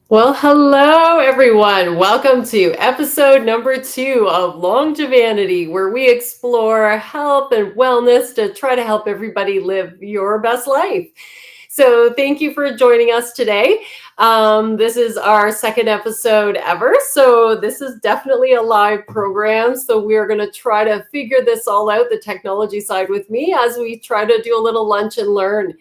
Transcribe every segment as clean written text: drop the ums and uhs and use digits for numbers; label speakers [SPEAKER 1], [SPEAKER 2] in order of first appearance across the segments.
[SPEAKER 1] Well, hello everyone. Welcome to episode number 2 of Longevanity, where we explore health and wellness to try to help everybody live your best life. So, thank you for joining us today. This is our second episode ever. So, this is definitely a live program. So, we are going to try to figure this all out, the technology side with me, as we try to do a little lunch and learn.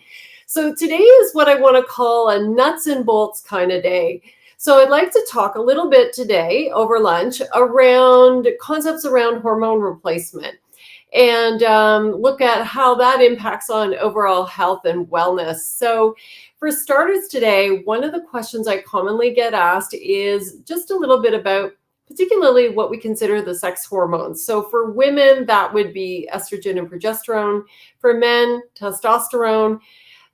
[SPEAKER 1] So today is what I want to call a nuts and bolts kind of day. So I'd like to talk a little bit today over lunch around concepts around hormone replacement and look at how that impacts on overall health and wellness. So for starters today, one of the questions I commonly get asked is just a little bit about particularly what we consider the sex hormones. So for women, that would be estrogen and progesterone. For men, testosterone.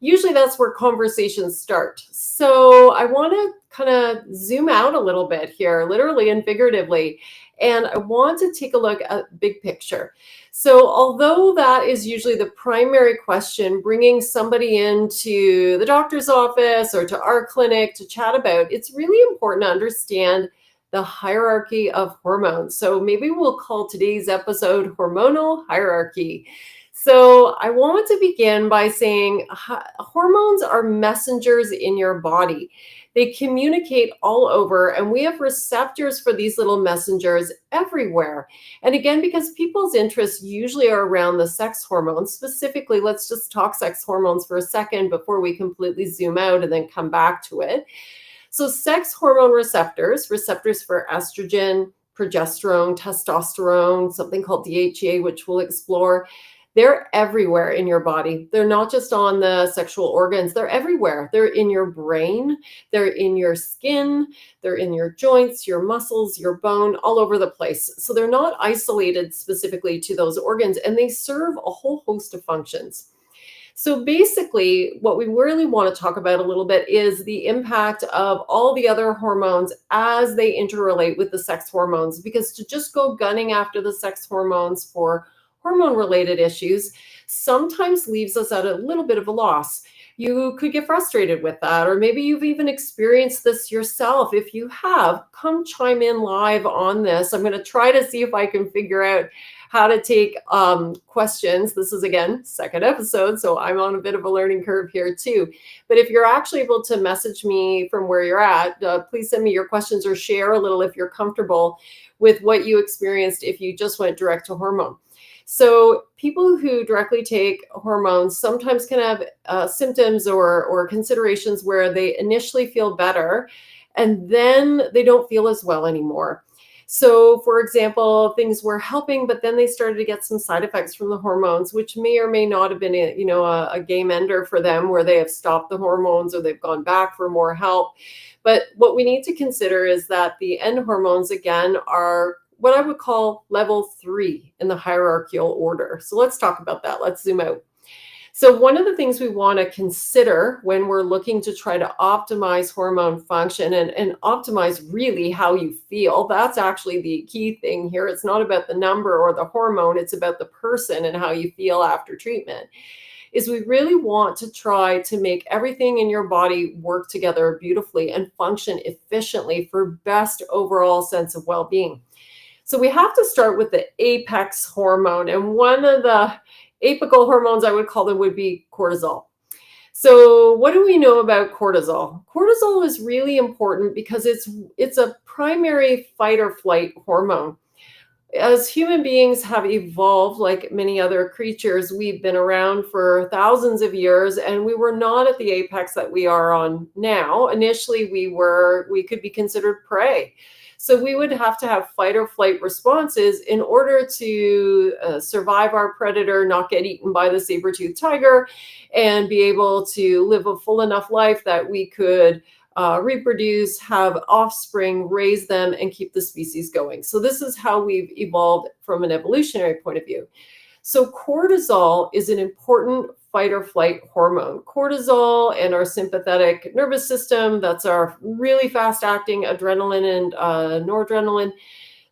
[SPEAKER 1] Usually that's where conversations start. So I want to kind of zoom out a little bit here, literally and figuratively. And I want to take a look at big picture. So although that is usually the primary question, bringing somebody into the doctor's office or to our clinic to chat about, it's really important to understand the hierarchy of hormones. So maybe we'll call today's episode Hormonal Hierarchy. So, I want to begin by saying hormones are messengers in your body. They communicate all over, and we have receptors for these little messengers everywhere. And again, because people's interests usually are around the sex hormones, specifically, let's just talk sex hormones for a second before we completely zoom out and then come back to it. So, sex hormone receptors for estrogen, progesterone, testosterone, something called DHEA, which we'll explore. They're everywhere in your body. They're not just on the sexual organs, they're everywhere. They're in your brain, they're in your skin, they're in your joints, your muscles, your bone, all over the place. So they're not isolated specifically to those organs, and they serve a whole host of functions. So basically, what we really want to talk about a little bit is the impact of all the other hormones as they interrelate with the sex hormones. Because to just go gunning after the sex hormones for hormone related issues sometimes leaves us at a little bit of a loss. You could get frustrated with that, or maybe you've even experienced this yourself. If you have, come chime in live on this. I'm going to try to see if I can figure out how to take questions. This is, again, second episode, so I'm on a bit of a learning curve here too. But if you're actually able to message me from where you're at, please send me your questions or share a little if you're comfortable with what you experienced if you just went direct to hormone. So people who directly take hormones sometimes can have symptoms or considerations where they initially feel better and then they don't feel as well anymore. So, for example, things were helping, but then they started to get some side effects from the hormones, which may or may not have been a game ender for them, where they have stopped the hormones or they've gone back for more help. But what we need to consider is that the end hormones, again, are what I would call level 3 in the hierarchical order. So let's talk about that. Let's zoom out. So one of the things we want to consider when we're looking to try to optimize hormone function and optimize really how you feel, that's actually the key thing here. It's not about the number or the hormone, it's about the person and how you feel after treatment, is we really want to try to make everything in your body work together beautifully and function efficiently for best overall sense of well-being. So we have to start with the apex hormone. And one of the apical hormones, I would call them, would be cortisol. So what do we know about cortisol? Cortisol is really important because it's a primary fight or flight hormone. As human beings have evolved like many other creatures, we've been around for thousands of years and we were not at the apex that we are on now. Initially, we could be considered prey. So we would have to have fight or flight responses in order to survive our predator, not get eaten by the saber-toothed tiger, and be able to live a full enough life that we could reproduce, have offspring, raise them, and keep the species going. So this is how we've evolved from an evolutionary point of view. So cortisol is an important fight or flight hormone. Cortisol and our sympathetic nervous system, that's our really fast acting adrenaline and noradrenaline,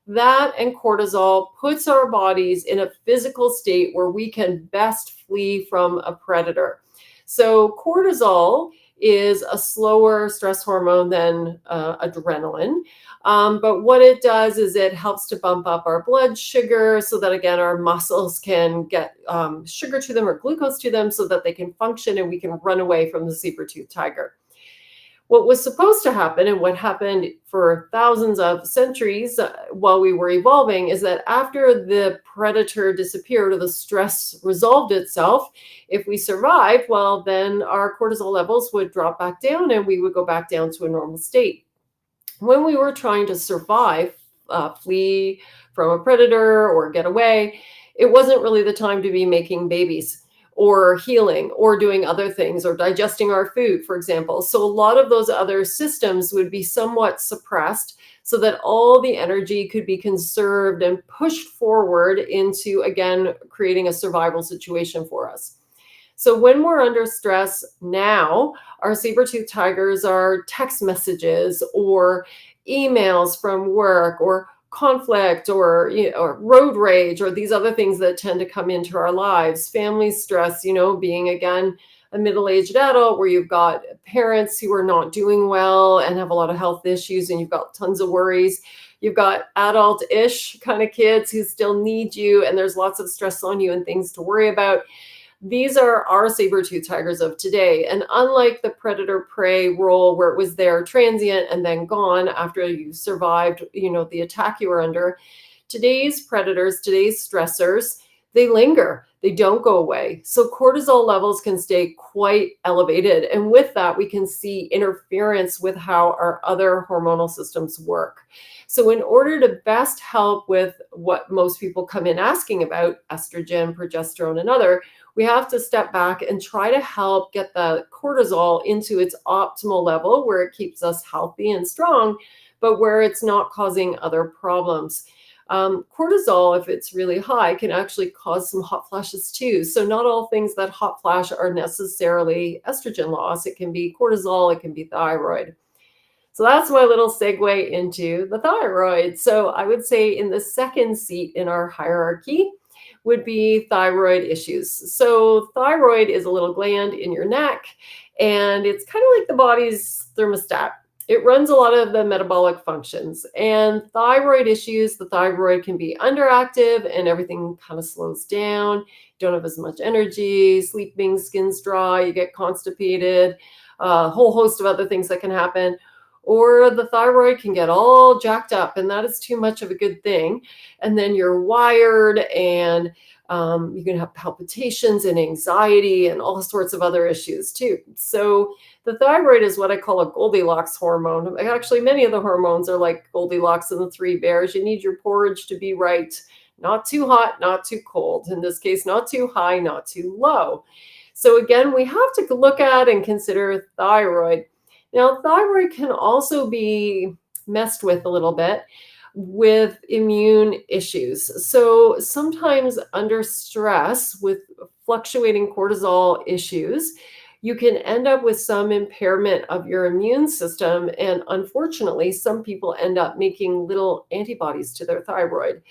[SPEAKER 1] that and cortisol puts our bodies in a physical state where we can best flee from a predator. So cortisol is a slower stress hormone than adrenaline. But what it does is it helps to bump up our blood sugar so that, again, our muscles can get sugar to them or glucose to them so that they can function and we can run away from the saber-toothed tiger. What was supposed to happen and what happened for thousands of centuries while we were evolving is that after the predator disappeared or the stress resolved itself, if we survived, well, then our cortisol levels would drop back down and we would go back down to a normal state. When we were trying to survive, flee from a predator or get away, it wasn't really the time to be making babies or healing or doing other things or digesting our food, for example. So a lot of those other systems would be somewhat suppressed so that all the energy could be conserved and pushed forward into, again, creating a survival situation for us. So when we're under stress now, our saber-toothed tigers are text messages or emails from work or conflict or, or road rage or these other things that tend to come into our lives. Family stress, being, again, a middle-aged adult where you've got parents who are not doing well and have a lot of health issues and you've got tons of worries. You've got adult-ish kind of kids who still need you and there's lots of stress on you and things to worry about. These are our saber-toothed tigers of today. And unlike the predator-prey role where it was there transient and then gone after you survived, the attack you were under, today's predators, today's stressors, they linger. They don't go away. So cortisol levels can stay quite elevated. And with that, we can see interference with how our other hormonal systems work. So in order to best help with what most people come in asking about, estrogen, progesterone, and other, we have to step back and try to help get the cortisol into its optimal level where it keeps us healthy and strong, but where it's not causing other problems. Cortisol, if it's really high, can actually cause some hot flashes too. So not all things that hot flash are necessarily estrogen loss. It can be cortisol, it can be thyroid. So that's my little segue into the thyroid. So I would say in the second seat in our hierarchy would be thyroid issues. So thyroid is a little gland in your neck, and it's kind of like the body's thermostat. It runs a lot of the metabolic functions, and thyroid issues, the thyroid can be underactive and everything kind of slows down. You don't have as much energy, sleeping, skin's dry, you get constipated, a whole host of other things that can happen. Or the thyroid can get all jacked up, and that is too much of a good thing. And then you're wired, and you can have palpitations and anxiety and all sorts of other issues too. So the thyroid is what I call a Goldilocks hormone. Actually, many of the hormones are like Goldilocks and the three bears. You need your porridge to be right. Not too hot, not too cold. In this case, not too high, not too low. So again, we have to look at and consider thyroid. Now, thyroid can also be messed with a little bit with immune issues. So sometimes under stress with fluctuating cortisol issues, you can end up with some impairment of your immune system. And unfortunately, some people end up making little antibodies to their thyroid.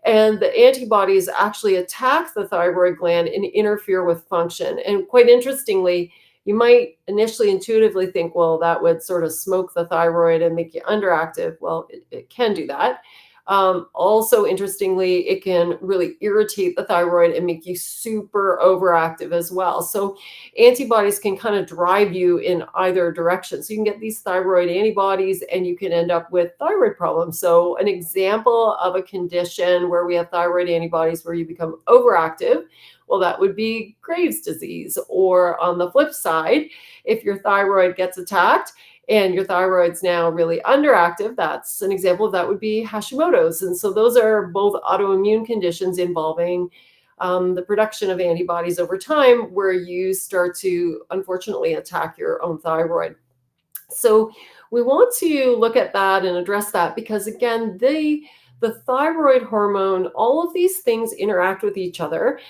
[SPEAKER 1] And the antibodies actually attack the thyroid gland and interfere with function. And quite interestingly, you might initially intuitively think, well, that would sort of smoke the thyroid and make you underactive. Well, it can do that. Also, interestingly, it can really irritate the thyroid and make you super overactive as well. So antibodies can kind of drive you in either direction. So you can get these thyroid antibodies and you can end up with thyroid problems. So an example of a condition where we have thyroid antibodies where you become overactive, well, that would be Graves' disease. Or on the flip side, if your thyroid gets attacked and your thyroid's now really underactive, that's an example of that would be Hashimoto's. And so those are both autoimmune conditions involving the production of antibodies over time where you start to, unfortunately, attack your own thyroid. So we want to look at that and address that because, again, the thyroid hormone, all of these things interact with each other,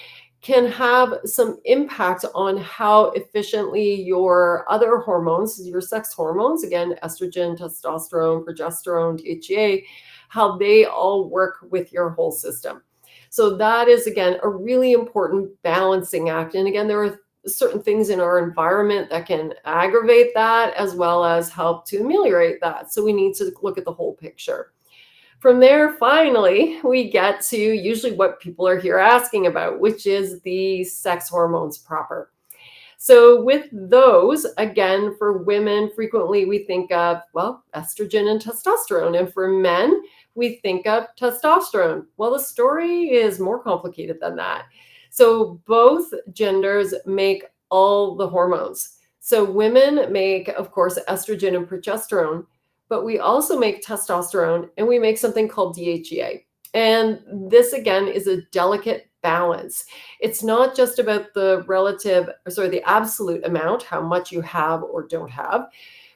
[SPEAKER 1] can have some impact on how efficiently your other hormones, your sex hormones, again, estrogen, testosterone, progesterone, DHEA, how they all work with your whole system. So that is, again, a really important balancing act. And again, there are certain things in our environment that can aggravate that as well as help to ameliorate that. So we need to look at the whole picture. From there, finally, we get to usually what people are here asking about, which is the sex hormones proper. So with those, again, for women, frequently we think of, well, estrogen and testosterone. And for men, we think of testosterone. Well, the story is more complicated than that. So both genders make all the hormones. So women make, of course, estrogen and progesterone, but we also make testosterone and we make something called DHEA. And this, again, is a delicate balance. It's not just about the the absolute amount, how much you have or don't have,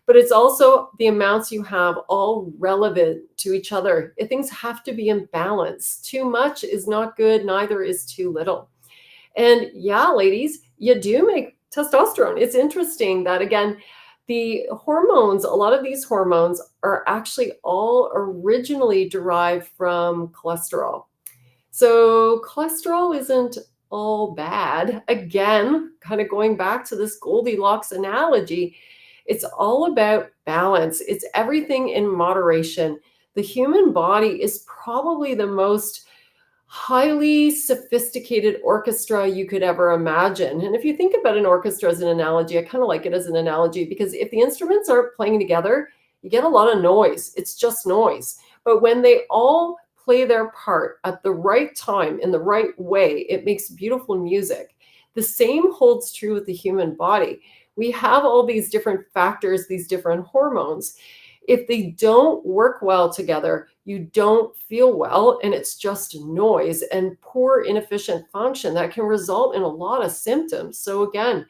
[SPEAKER 1] but it's also the amounts you have all relevant to each other. Things have to be in balance. Too much is not good, neither is too little. And yeah, ladies, you do make testosterone. It's interesting that, again, the hormones, a lot of these hormones are actually all originally derived from cholesterol. So cholesterol isn't all bad. Again, kind of going back to this Goldilocks analogy, it's all about balance. It's everything in moderation. The human body is probably the most highly sophisticated orchestra you could ever imagine. And if you think about an orchestra as an analogy, I kind of like it as an analogy because if the instruments aren't playing together, you get a lot of noise. It's just noise. But when they all play their part at the right time in the right way, it makes beautiful music. The same holds true with the human body. We have all these different factors, these different hormones. If they don't work well together, you don't feel well, and it's just noise and poor, inefficient function that can result in a lot of symptoms. So again,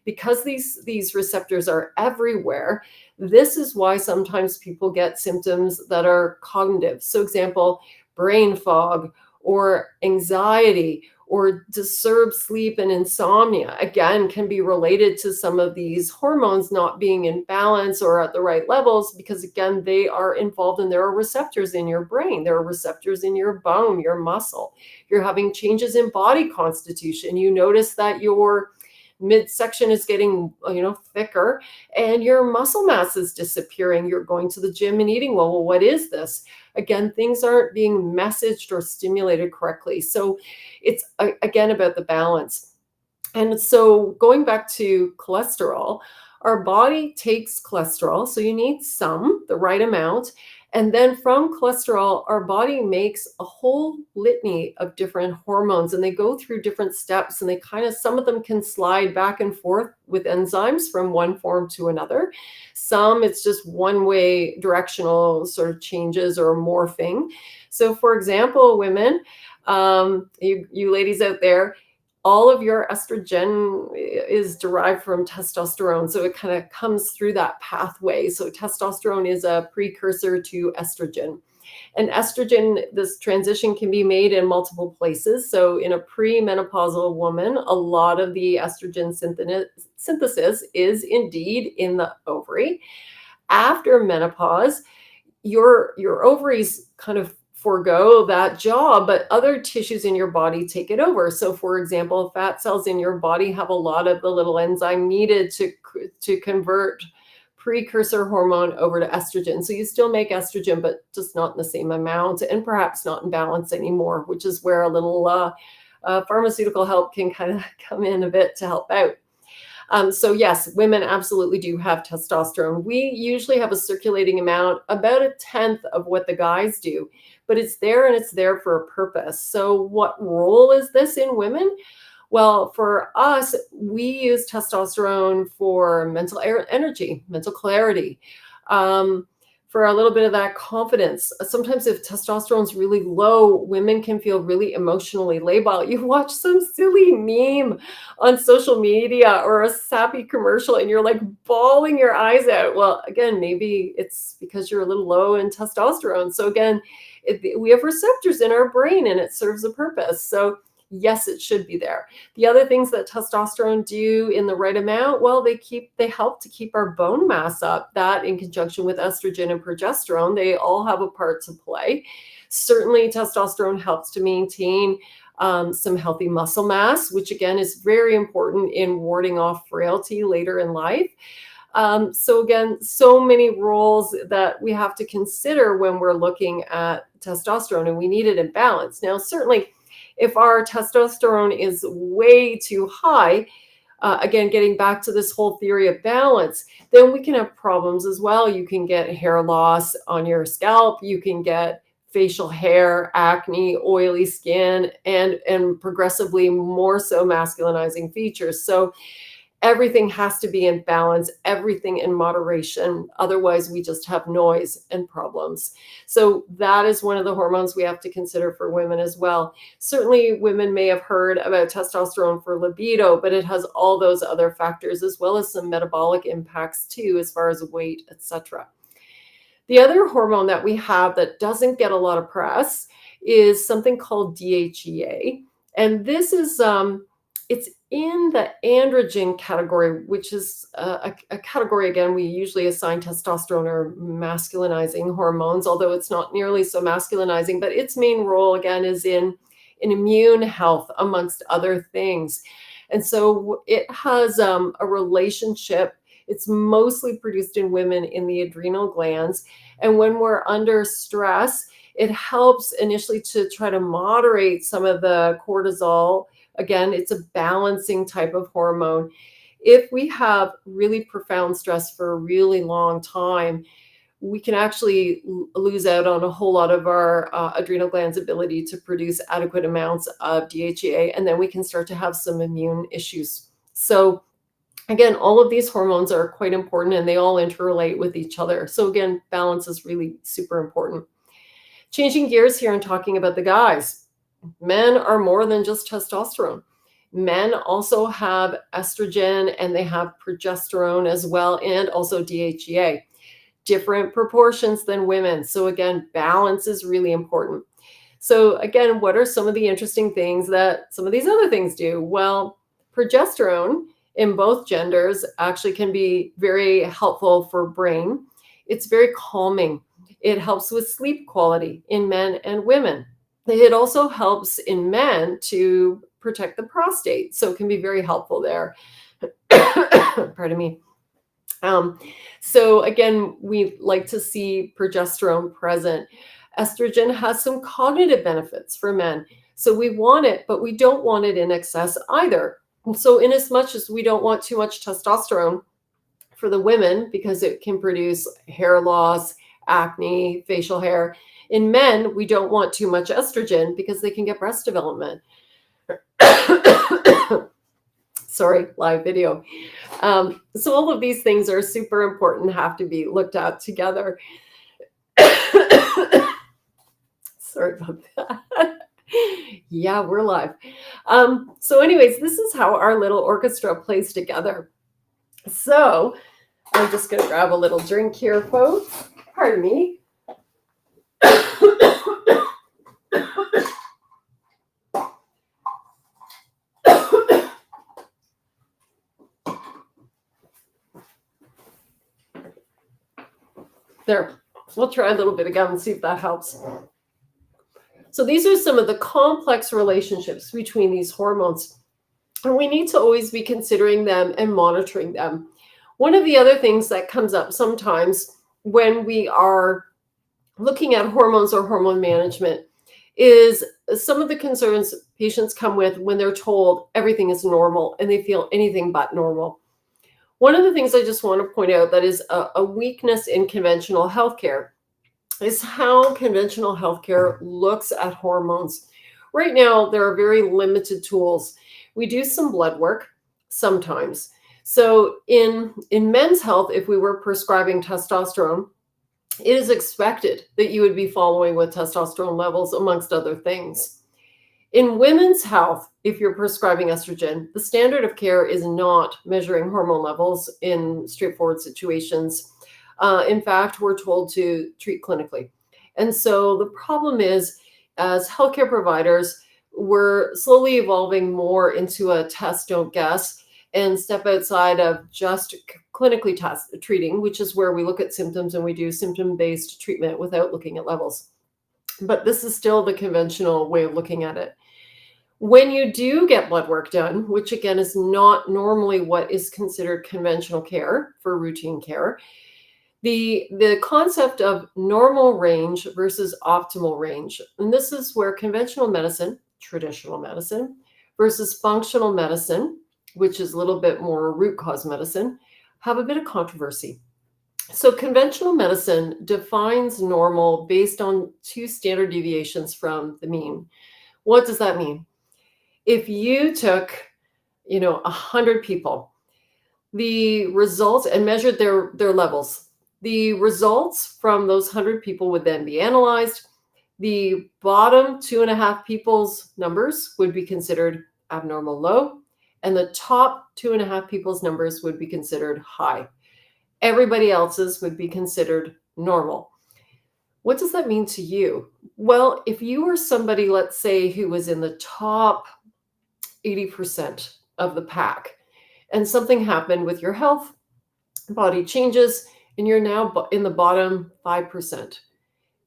[SPEAKER 1] because these receptors are everywhere, this is why sometimes people get symptoms that are cognitive. So example, brain fog or anxiety or disturbed sleep and insomnia, again, can be related to some of these hormones not being in balance or at the right levels, because again, they are involved and there are receptors in your brain. There are receptors in your bone, your muscle. You're having changes in body constitution. You notice that your midsection is getting, thicker and your muscle mass is disappearing. You're going to the gym and eating well. Well, what is this? Again, things aren't being messaged or stimulated correctly. So it's again about the balance. And so going back to cholesterol, our body takes cholesterol. So you need some, the right amount. And then from cholesterol, our body makes a whole litany of different hormones, and they go through different steps, and some of them can slide back and forth with enzymes from one form to another. Some, it's just one way directional sort of changes or morphing. So for example, women, you ladies out there, all of your estrogen is derived from testosterone. So it kind of comes through that pathway. So testosterone is a precursor to estrogen. And estrogen, this transition can be made in multiple places. So in a premenopausal woman, a lot of the estrogen synthesis is indeed in the ovary. After menopause, your ovaries kind of forego that job, but other tissues in your body take it over. So for example, fat cells in your body have a lot of the little enzyme needed to convert precursor hormone over to estrogen. So you still make estrogen, but just not in the same amount and perhaps not in balance anymore, which is where a little pharmaceutical help can kind of come in a bit to help out. So yes, women absolutely do have testosterone. We usually have a circulating amount, about 1/10 of what the guys do, but it's there and it's there for a purpose. So what role is this in women? Well, for us, we use testosterone for mental energy, mental clarity, for a little bit of that confidence. Sometimes if testosterone's really low, women can feel really emotionally labile. You watch some silly meme on social media or a sappy commercial and you're like bawling your eyes out. Well, again, maybe it's because you're a little low in testosterone. So again, we have receptors in our brain and it serves a purpose. So yes, it should be there. The other things that testosterone do in the right amount, well, they help to keep our bone mass up. That in conjunction with estrogen and progesterone, they all have a part to play. Certainly testosterone helps to maintain some healthy muscle mass, which again is very important in warding off frailty later in life. So again, so many roles that we have to consider when we're looking at testosterone, and we need it in balance. Now, certainly, if our testosterone is way too high, again, getting back to this whole theory of balance, then we can have problems as well. You can get hair loss on your scalp. You can get facial hair, acne, oily skin, and progressively more so masculinizing features. So everything has to be in balance, everything in moderation. Otherwise, we just have noise and problems. So that is one of the hormones we have to consider for women as well. Certainly, women may have heard about testosterone for libido, but it has all those other factors as well as some metabolic impacts too, as far as weight, etc. The other hormone that we have that doesn't get a lot of press is something called DHEA. And this is it's in the androgen category, which is a category, again, we usually assign testosterone or masculinizing hormones, although it's not nearly so masculinizing, but its main role, again, is in immune health, amongst other things. And so it has a relationship. It's mostly produced in women in the adrenal glands. And when we're under stress, it helps initially to try to moderate some of the cortisol. Again, it's a balancing type of hormone. If we have really profound stress for a really long time, we can actually lose out on a whole lot of our adrenal glands' ability to produce adequate amounts of DHEA, and then we can start to have some immune issues. So again, all of these hormones are quite important, and they all interrelate with each other. So again, balance is really super important. Changing gears here and talking about the guys. Men are more than just testosterone. Men also have estrogen, and they have progesterone as well, and also DHEA. Different proportions than women. So again, balance is really important. So again, what are some of the interesting things that some of these other things do? Well, progesterone in both genders actually can be very helpful for brain. It's very calming. It helps with sleep quality in men and women. It also helps in men to protect the prostate, so it can be very helpful there. Pardon me. So again, we like to see progesterone present. Estrogen has some cognitive benefits for men. So we want it, but we don't want it in excess either. So in as much as we don't want too much testosterone for the women, because it can produce hair loss, acne, facial hair. In men, we don't want too much estrogen because they can get breast development. Sorry, live video. So all of these things are super important, have to be looked at together. Sorry about that. Yeah, we're live. So anyways, this is how our little orchestra plays together. So I'm just going to grab a little drink here, folks. Pardon me. There, we'll try a little bit again and see if that helps. So these are some of the complex relationships between these hormones, and we need to always be considering them and monitoring them. One of the other things that comes up sometimes when we are looking at hormones or hormone management is some of the concerns patients come with when they're told everything is normal and they feel anything but normal. One of the things I just want to point out that is a weakness in conventional healthcare is how conventional healthcare looks at hormones. Right now, there are very limited tools. We do some blood work sometimes. So in men's health, if we were prescribing testosterone, it is expected that you would be following with testosterone levels, amongst other things. In women's health, if you're prescribing estrogen, the standard of care is not measuring hormone levels in straightforward situations. In fact, we're told to treat clinically. And so the problem is, as healthcare providers, we're slowly evolving more into a test, don't guess, and step outside of just clinically treating, which is where we look at symptoms and we do symptom-based treatment without looking at levels. But this is still the conventional way of looking at it. When you do get blood work done, which again is not normally what is considered conventional care for routine care, the concept of normal range versus optimal range, and this is where conventional medicine, traditional medicine, versus functional medicine, which is a little bit more root cause medicine, have a bit of controversy. So conventional medicine defines normal based on two standard deviations from the mean. What does that mean? If you took, 100 people, the results, and measured their levels, the results from those 100 people would then be analyzed. The bottom 2.5 people's numbers would be considered abnormal low, and the top 2.5 people's numbers would be considered high. Everybody else's would be considered normal. What does that mean to you? Well, if you were somebody, let's say, who was in the top 80% of the pack, and something happened with your health, body changes, and you're now in the bottom 5%,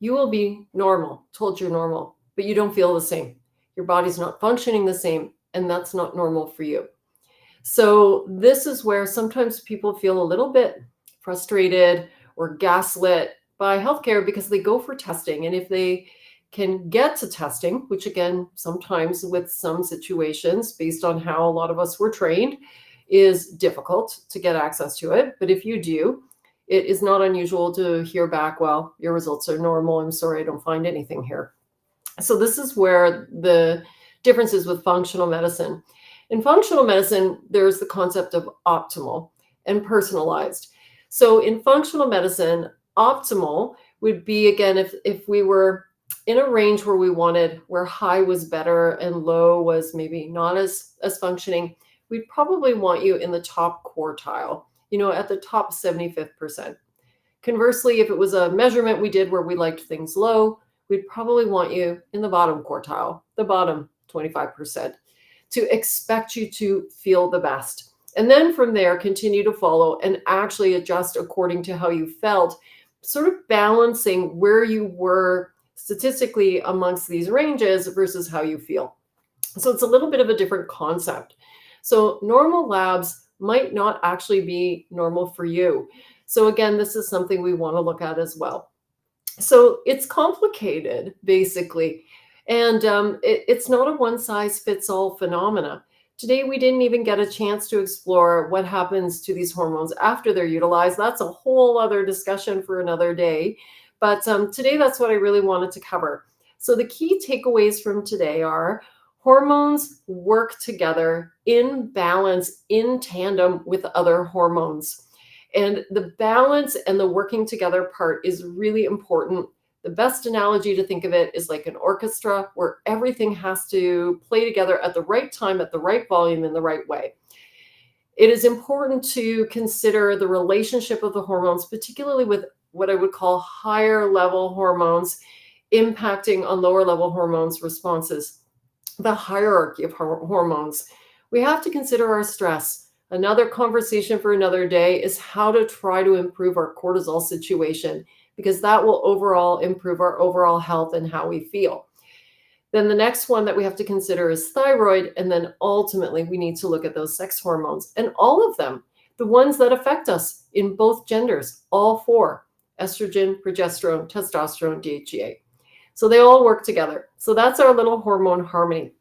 [SPEAKER 1] you will be normal, told you're normal, but you don't feel the same. Your body's not functioning the same, and that's not normal for you. So this is where sometimes people feel a little bit frustrated or gaslit by healthcare because they go for testing. And if they can get to testing, which again, sometimes with some situations, based on how a lot of us were trained, is difficult to get access to it. But if you do, it is not unusual to hear back, well, your results are normal. I'm sorry, I don't find anything here. So this is where the difference is with functional medicine. In functional medicine, there's the concept of optimal and personalized. So in functional medicine, optimal would be, again, if we were in a range where we wanted, where high was better and low was maybe not as functioning, we'd probably want you in the top quartile, at the top 75th percent. Conversely, if it was a measurement we did where we liked things low, we'd probably want you in the bottom quartile, the bottom 25%, to expect you to feel the best. And then from there, continue to follow and actually adjust according to how you felt, sort of balancing where you were statistically amongst these ranges versus how you feel. So it's a little bit of a different concept. So normal labs might not actually be normal for you. So again, this is something we want to look at as well. So it's complicated, basically. And it's not a one-size-fits-all phenomena. Today, we didn't even get a chance to explore what happens to these hormones after they're utilized. That's a whole other discussion for another day. But today, that's what I really wanted to cover. So the key takeaways from today are hormones work together in balance, in tandem with other hormones. And the balance and the working together part is really important. The best analogy to think of it is like an orchestra where everything has to play together at the right time, at the right volume, in the right way. It is important to consider the relationship of the hormones, particularly with what I would call higher level hormones impacting on lower level hormones responses. The hierarchy of hormones. We have to consider our stress. Another conversation for another day is how to try to improve our cortisol situation, because that will overall improve our overall health and how we feel. Then the next one that we have to consider is thyroid. And then ultimately, we need to look at those sex hormones and all of them, the ones that affect us in both genders, all four: estrogen, progesterone, testosterone, DHEA. So they all work together. So that's our little hormone harmony.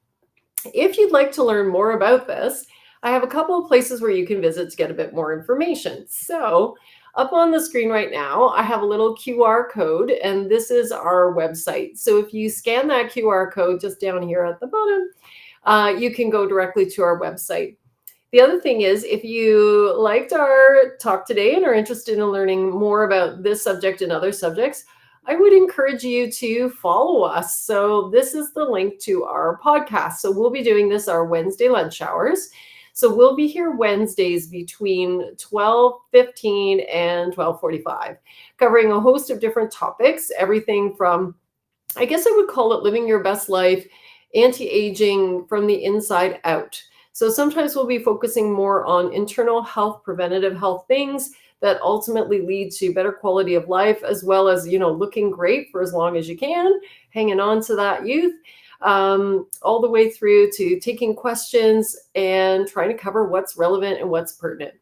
[SPEAKER 1] If you'd like to learn more about this, I have a couple of places where you can visit to get a bit more information. So up on the screen right now, I have a little QR code, and this is our website. So if you scan that QR code just down here at the bottom, you can go directly to our website. The other thing is, if you liked our talk today and are interested in learning more about this subject and other subjects, I would encourage you to follow us. So this is the link to our podcast. So we'll be doing this our Wednesday lunch hours. So we'll be here Wednesdays between 12:15 and 12:45, covering a host of different topics, everything from, I guess I would call it living your best life, anti-aging from the inside out. So sometimes we'll be focusing more on internal health, preventative health things that ultimately lead to better quality of life, as well as, looking great for as long as you can, hanging on to that youth. all the way through to taking questions and trying to cover what's relevant and what's pertinent.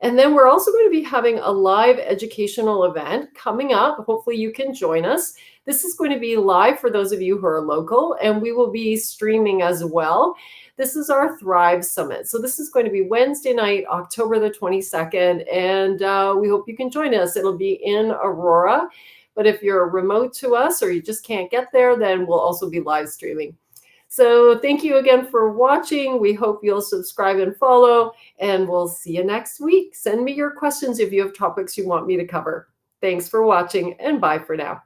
[SPEAKER 1] And then we're also going to be having a live educational event coming up. Hopefully you can join us. This is going to be live for those of you who are local, and we will be streaming as well. This is our Thrive Summit. So this is going to be Wednesday night, October the 22nd, and we hope you can join us. It'll be in Aurora, but if you're remote to us or you just can't get there, then we'll also be live streaming. So thank you again for watching. We hope you'll subscribe and follow, and we'll see you next week. Send me your questions if you have topics you want me to cover. Thanks for watching, and bye for now.